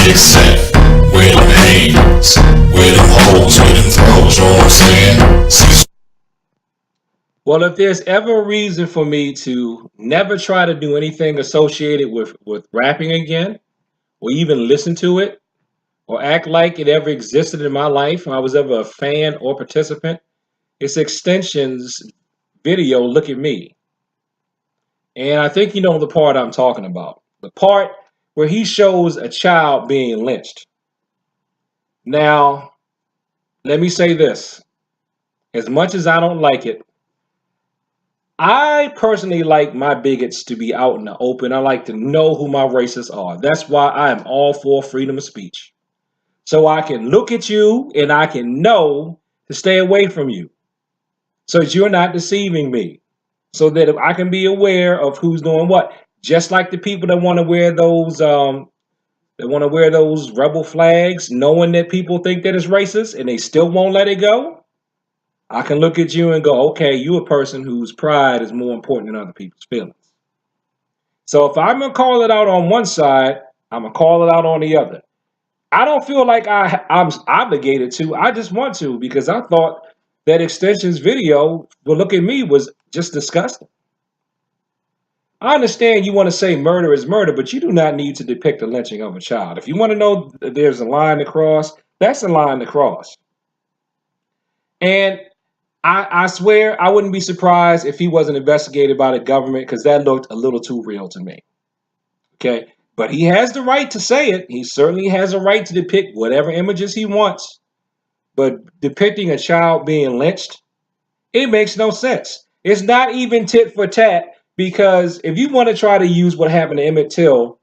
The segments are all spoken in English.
Except where them haters, where them hoes, where them throws, you know what I'm saying? Cecil. Well, if there's ever a reason for me to never try to do anything associated with rapping again, or even listen to it, or act like it ever existed in my life, or I was ever a fan or participant, it's Extension's video, Look at Me. And I think you know the part I'm talking about. The part where he shows a child being lynched. Now, let me say this. As much as I don't like it, I personally like my bigots to be out in the open. I like to know who my racists are. That's why I am all for freedom of speech. So I can look at you and I can know to stay away from you. So that you're not deceiving me. So that I can be aware of who's doing what. Just like the people that want to wear those rebel flags, knowing that people think that it's racist and they still won't let it go. I can look at you and go, okay, you're a person whose pride is more important than other people's feelings. So if I'm going to call it out on one side, I'm going to call it out on the other. I don't feel like I'm obligated to. I just want to because I thought that Extension's video, well, Look at Me, was just disgusting. I understand you want to say murder is murder, but you do not need to depict the lynching of a child. If you want to know that there's a line to cross, that's a line to cross. And I swear I wouldn't be surprised if he wasn't investigated by the government because that looked a little too real to me. Okay, but he has the right to say it. He certainly has a right to depict whatever images he wants. But depicting a child being lynched, it makes no sense. It's not even tit for tat because if you want to try to use what happened to Emmett Till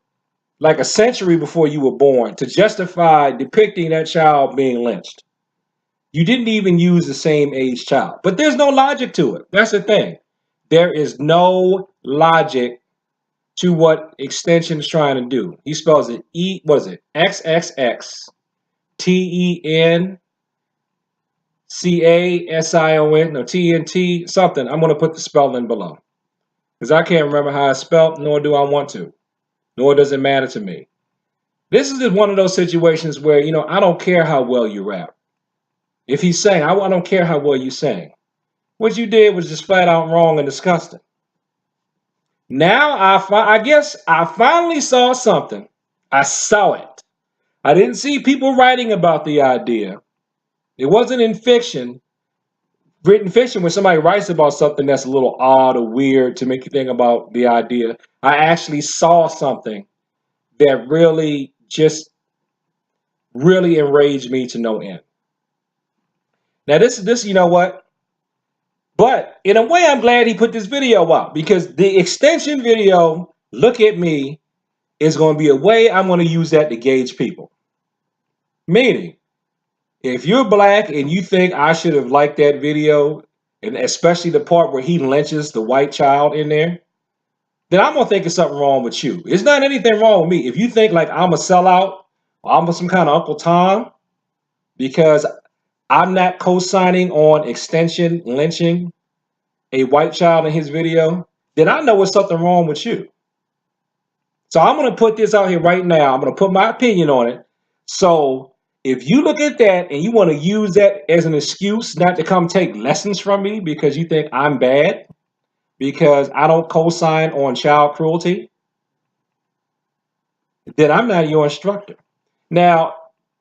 like a century before you were born to justify depicting that child being lynched, you didn't even use the same age child. But there's no logic to it. That's the thing. There is no logic to what Extension is trying to do. He spells it XXXTENCASION, no, TNT something. I'm going to put the spelling below because I can't remember how it's spelled, nor do I want to, nor does it matter to me. This is just one of those situations where, I don't care how well you rap. If he's saying, I don't care how well you sang. What you did was just flat out wrong and disgusting. Now, I guess I finally saw something. I saw it. I didn't see people writing about the idea. It wasn't in fiction. Written fiction, when somebody writes about something that's a little odd or weird to make you think about the idea, I actually saw something that really enraged me to no end. Now, this, you know what? But in a way, I'm glad he put this video out because the Extension video, Look at Me, is going to be a way I'm going to use that to gauge people. Meaning, if you're black and you think I should have liked that video, and especially the part where he lynches the white child in there, then I'm going to think there's something wrong with you. It's not anything wrong with me. If you think like I'm a sellout, or I'm some kind of Uncle Tom, because I'm not co-signing on Extension lynching a white child in his video, then I know there's something wrong with you. So I'm going to put this out here right now. I'm going to put my opinion on it. So if you look at that and you want to use that as an excuse not to come take lessons from me because you think I'm bad, because I don't co-sign on child cruelty, then I'm not your instructor. Now,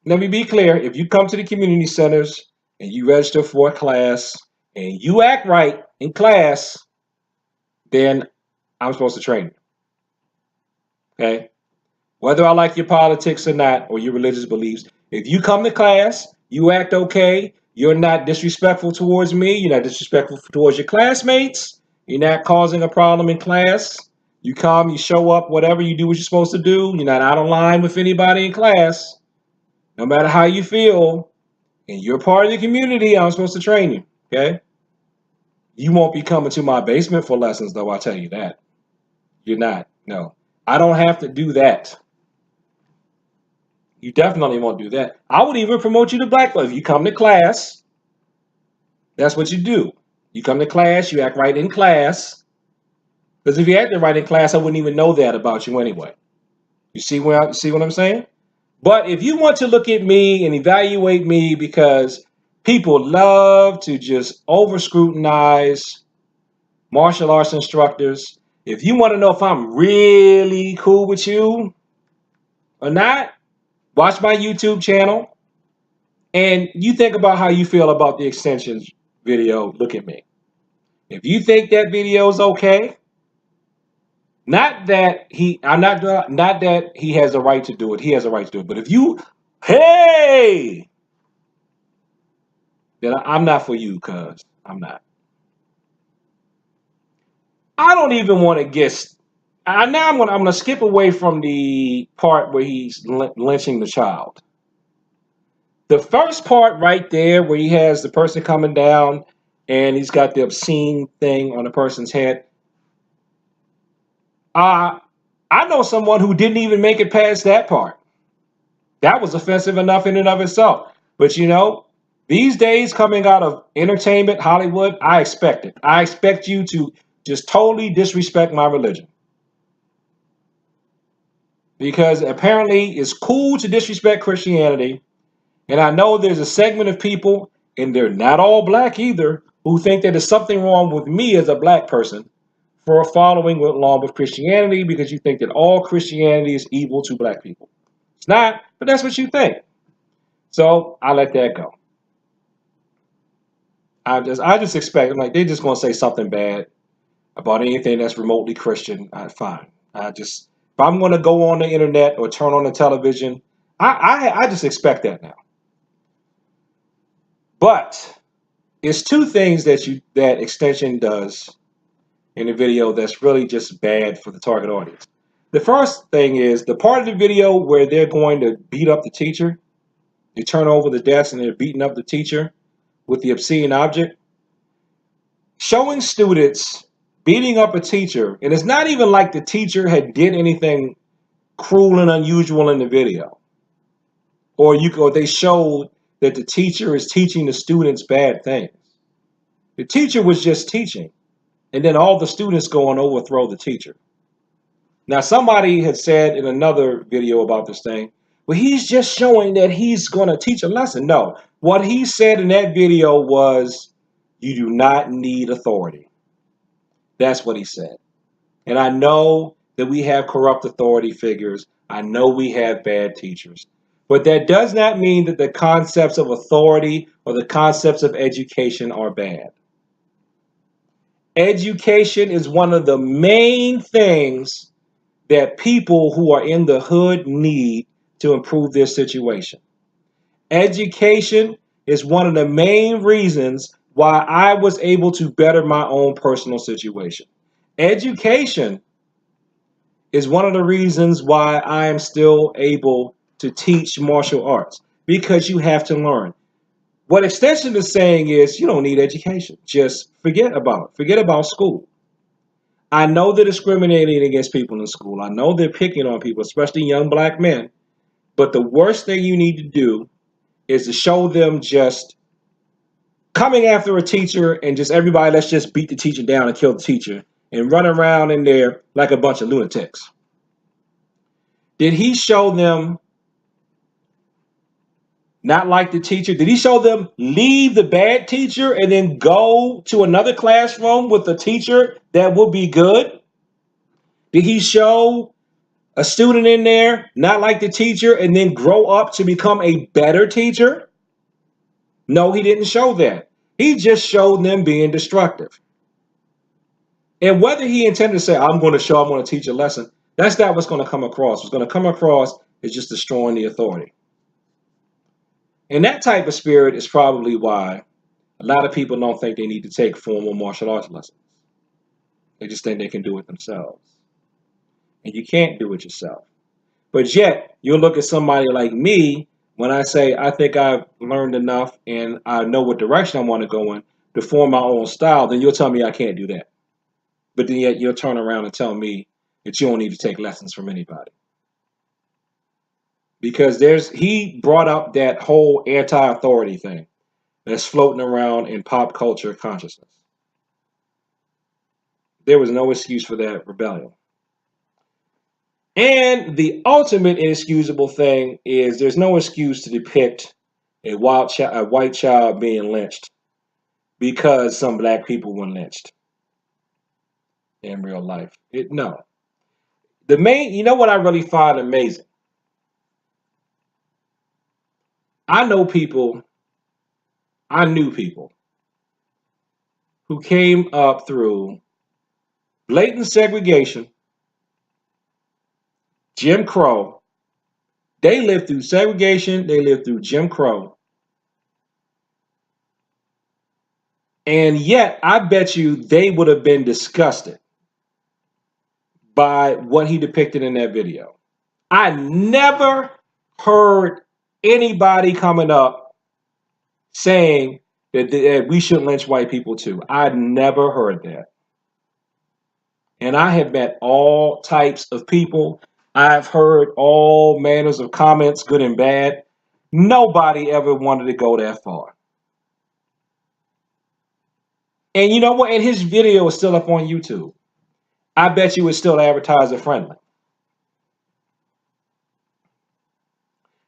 let me be clear. If you come to the community centers and you register for a class and you act right in class, then I'm supposed to train you. Okay? Whether I like your politics or not, or your religious beliefs, if you come to class, you act okay, you're not disrespectful towards me, you're not disrespectful towards your classmates, you're not causing a problem in class, you come, you show up, whatever you do what you're supposed to do, you're not out of line with anybody in class, no matter how you feel, and you're part of the community, I'm supposed to train you, okay? You won't be coming to my basement for lessons, though, I'll tell you that. You're not, no. I don't have to do that. You definitely won't do that. I would even promote you to black belt. If you come to class, that's what you do. You come to class, you act right in class. Because if you acted right in class, I wouldn't even know that about you anyway. You see what I'm saying? But if you want to look at me and evaluate me, because people love to just over scrutinize martial arts instructors, if you want to know if I'm really cool with you or not, watch my YouTube channel and you think about how you feel about the extensions video. Look at me. If you think that video is okay, not that he has a right to do it. He has a right to do it. But if you, hey, then I'm not for you, cuz I'm not. I don't even want to guess. Now I'm gonna skip away from the part where he's lynching the child. The first part right there, where he has the person coming down and he's got the obscene thing on the person's head. I know someone who didn't even make it past that part. That was offensive enough in and of itself. But you know, these days coming out of entertainment, Hollywood, I expect it. I expect you to just totally disrespect my religion. Because apparently it's cool to disrespect Christianity. And I know there's a segment of people, and they're not all black either, who think that there's something wrong with me as a black person for following along with Christianity, because you think that all Christianity is evil to black people. It's not, but that's what you think. So I let that go. I just expect, I'm like, they're just gonna say something bad about anything that's remotely Christian. Fine. If I'm gonna go on the internet or turn on the television, I just expect that now. But it's two things that extension does in the video that's really just bad for the target audience. The first thing is the part of the video where they're going to beat up the teacher. They turn over the desk and they're beating up the teacher with the obscene object. Showing students beating up a teacher, and it's not even like the teacher had did anything cruel and unusual in the video. Or they showed that the teacher is teaching the students bad things. The teacher was just teaching, and then all the students go and overthrow the teacher. Now, somebody had said in another video about this thing, well, he's just showing that he's going to teach a lesson. No, what he said in that video was, you do not need authority. That's what he said. And I know that we have corrupt authority figures. I know we have bad teachers. But that does not mean that the concepts of authority or the concepts of education are bad. Education is one of the main things that people who are in the hood need to improve their situation. Education is one of the main reasons why I was able to better my own personal situation. Education is one of the reasons why I am still able to teach martial arts, because you have to learn. What extension is saying is you don't need education. Just forget about it. Forget about school. I know they're discriminating against people in school. I know they're picking on people, especially young black men. But the worst thing you need to do is to show them just coming after a teacher and just everybody, let's just beat the teacher down and kill the teacher and run around in there like a bunch of lunatics. Did he show them not like the teacher? Did he show them leave the bad teacher and then go to another classroom with a teacher that will be good? Did he show a student in there not like the teacher and then grow up to become a better teacher? No, he didn't show that. He just showed them being destructive. And whether he intended to say, I'm going to teach a lesson, that's not what's going to come across. What's going to come across is just destroying the authority. And that type of spirit is probably why a lot of people don't think they need to take formal martial arts lessons. They just think they can do it themselves. And you can't do it yourself. But yet, you'll look at somebody like me when I say I think I've learned enough and I know what direction I want to go in to form my own style, then you'll tell me I can't do that. But then yet you'll turn around and tell me that you don't need to take lessons from anybody. Because he brought up that whole anti-authority thing that's floating around in pop culture consciousness. There was no excuse for that rebellion. And the ultimate inexcusable thing is there's no excuse to depict a white child being lynched because some black people were lynched in real life. No. You know what I really find amazing? I knew people who came up through blatant segregation, Jim Crow. They lived through segregation, they lived through Jim Crow. And yet, I bet you they would have been disgusted by what he depicted in that video. I never heard anybody coming up saying that we should lynch white people too. I never heard that. And I have met all types of people. I've heard all manners of comments, good and bad. Nobody ever wanted to go that far. And you know what? And his video is still up on YouTube. I bet you it's still advertiser friendly.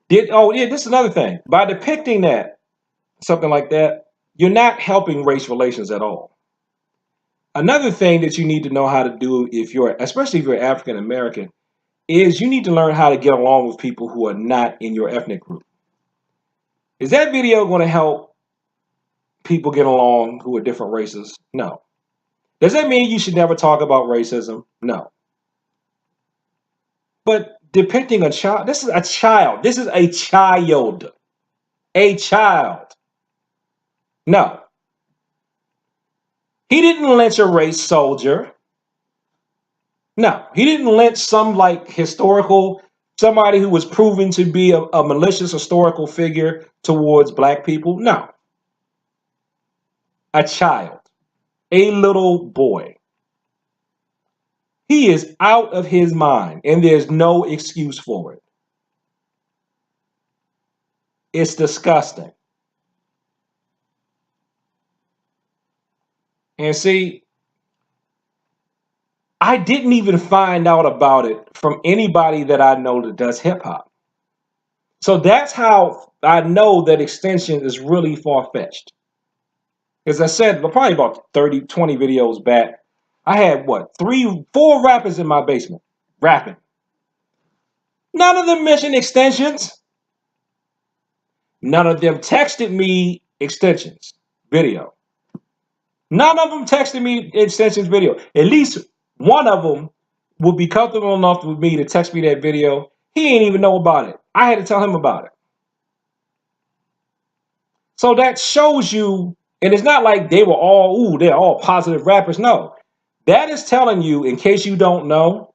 This is another thing. By depicting something like that, you're not helping race relations at all. Another thing that you need to know how to do, especially if you're African American, is you need to learn how to get along with people who are not in your ethnic group. Is that video going to help people get along who are different races? No. Does that mean you should never talk about racism? No. But depicting a child, this is a child. This is a child. A child. No. He didn't lynch a race soldier. No. He didn't lynch somebody who was proven to be a malicious historical figure towards black people. No. A child. A little boy. He is out of his mind, and there's no excuse for it. It's disgusting. And see, I didn't even find out about it from anybody that I know that does hip hop. So that's how I know that extension is really far-fetched. As I said, probably about 30, 20 videos back, I had 4 rappers in my basement rapping. None of them mentioned extensions. None of them texted me extensions video. None of them texted me extensions video. At least one of them would be comfortable enough with me to text me that video. He ain't even know about it. I had to tell him about it. So that shows you, and it's not like they're all positive rappers. No. That is telling you, in case you don't know,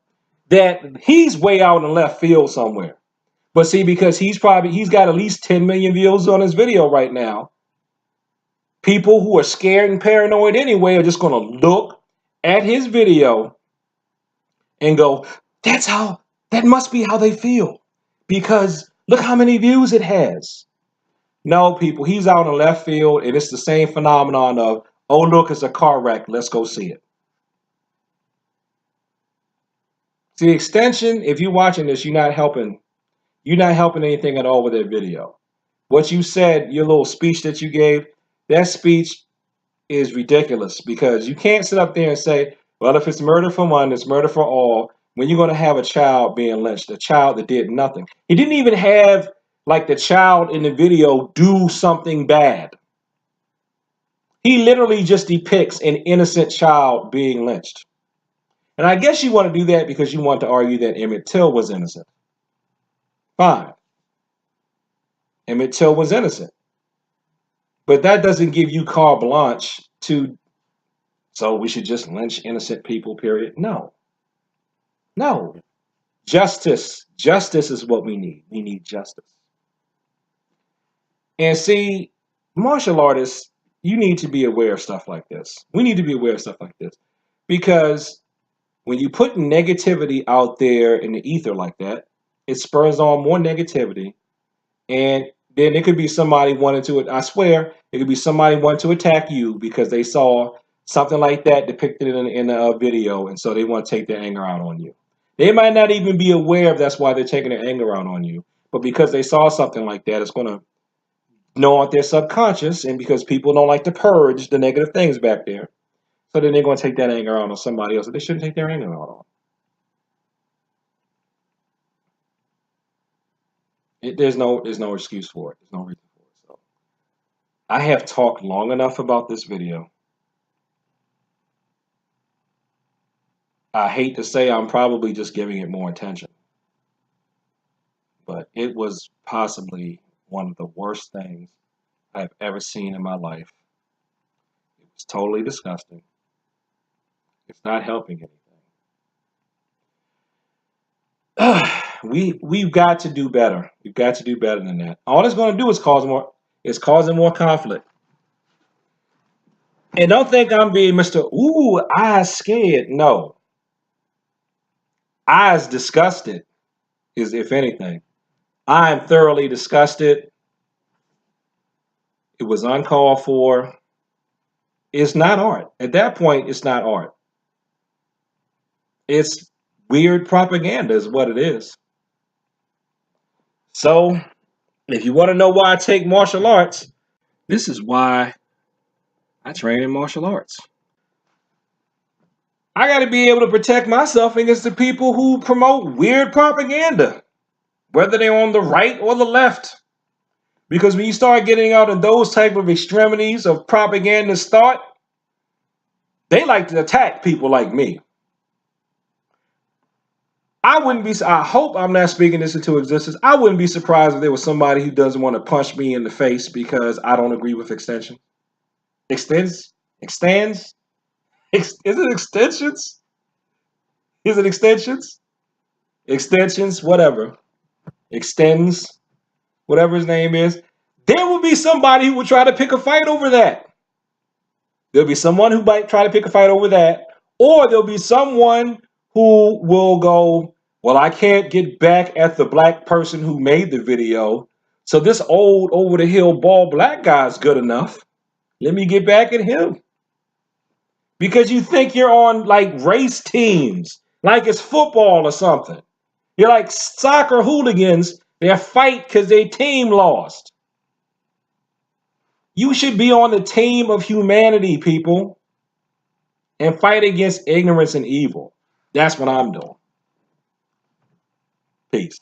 that he's way out in left field somewhere. But see, because he's got at least 10 million views on his video right now, people who are scared and paranoid anyway are just going to look at his video and go, that must be how they feel. Because look how many views it has. No, people, he's out in left field, and it's the same phenomenon of, oh, look, it's a car wreck. Let's go see it. See, extension, if you're watching this, you're not helping anything at all with that video. What you said, your little speech that you gave, that speech is ridiculous, because you can't sit up there and say, well, if it's murder for one, it's murder for all, when you're going to have a child being lynched, a child that did nothing. He didn't even have, like, the child in the video do something bad. He literally just depicts an innocent child being lynched. And I guess you want to do that because you want to argue that Emmett Till was innocent. Fine. Emmett Till was innocent. But that doesn't give you carte blanche so we should just lynch innocent people, period. No. No. Justice. Justice is what we need. We need justice. And see, martial artists, you need to be aware of stuff like this. We need to be aware of stuff like this. Because when you put negativity out there in the ether like that, it spurs on more negativity. And then it could be somebody I swear, it could be somebody wanting to attack you because they saw something like that depicted in a video, and so they want to take their anger out on you. They might not even be aware of that's why they're taking their anger out on you. But because they saw something like that, it's going to gnaw at their subconscious. And because people don't like to purge the negative things back there, so then they're going to take that anger out on somebody else that they shouldn't take their anger out on. There's no excuse for it. There's no reason for it. So I have talked long enough about this video. I hate to say I'm probably just giving it more attention, but it was possibly one of the worst things I've ever seen in my life. It was totally disgusting. It's not helping anything. We've got to do better. We've got to do better than that. All it's going to do is causing more conflict. And don't think I'm being Mr. Ooh, I scared. No. I is disgusted, is if anything. I am thoroughly disgusted. It was uncalled for. It's not art. At that point, it's not art. It's weird propaganda is what it is. So, if you want to know why I take martial arts, this is why I train in martial arts. I got to be able to protect myself against the people who promote weird propaganda, whether they're on the right or the left. Because when you start getting out in those type of extremities of propagandist thought, they like to attack people like me. I hope I'm not speaking this into existence. I wouldn't be surprised if there was somebody who doesn't want to punch me in the face because I don't agree with extension. Extends? Is it extensions? Is it extensions? Extensions, whatever. Extends, whatever his name is. There will be somebody who will try to pick a fight over that. There'll be someone who might try to pick a fight over that. Or there'll be someone who will go, well, I can't get back at the black person who made the video. So this old over-the-hill bald black guy's good enough. Let me get back at him. Because you think you're on like race teams, like it's football or something. You're like soccer hooligans. They fight because their team lost. You should be on the team of humanity, people, and fight against ignorance and evil. That's what I'm doing. Peace.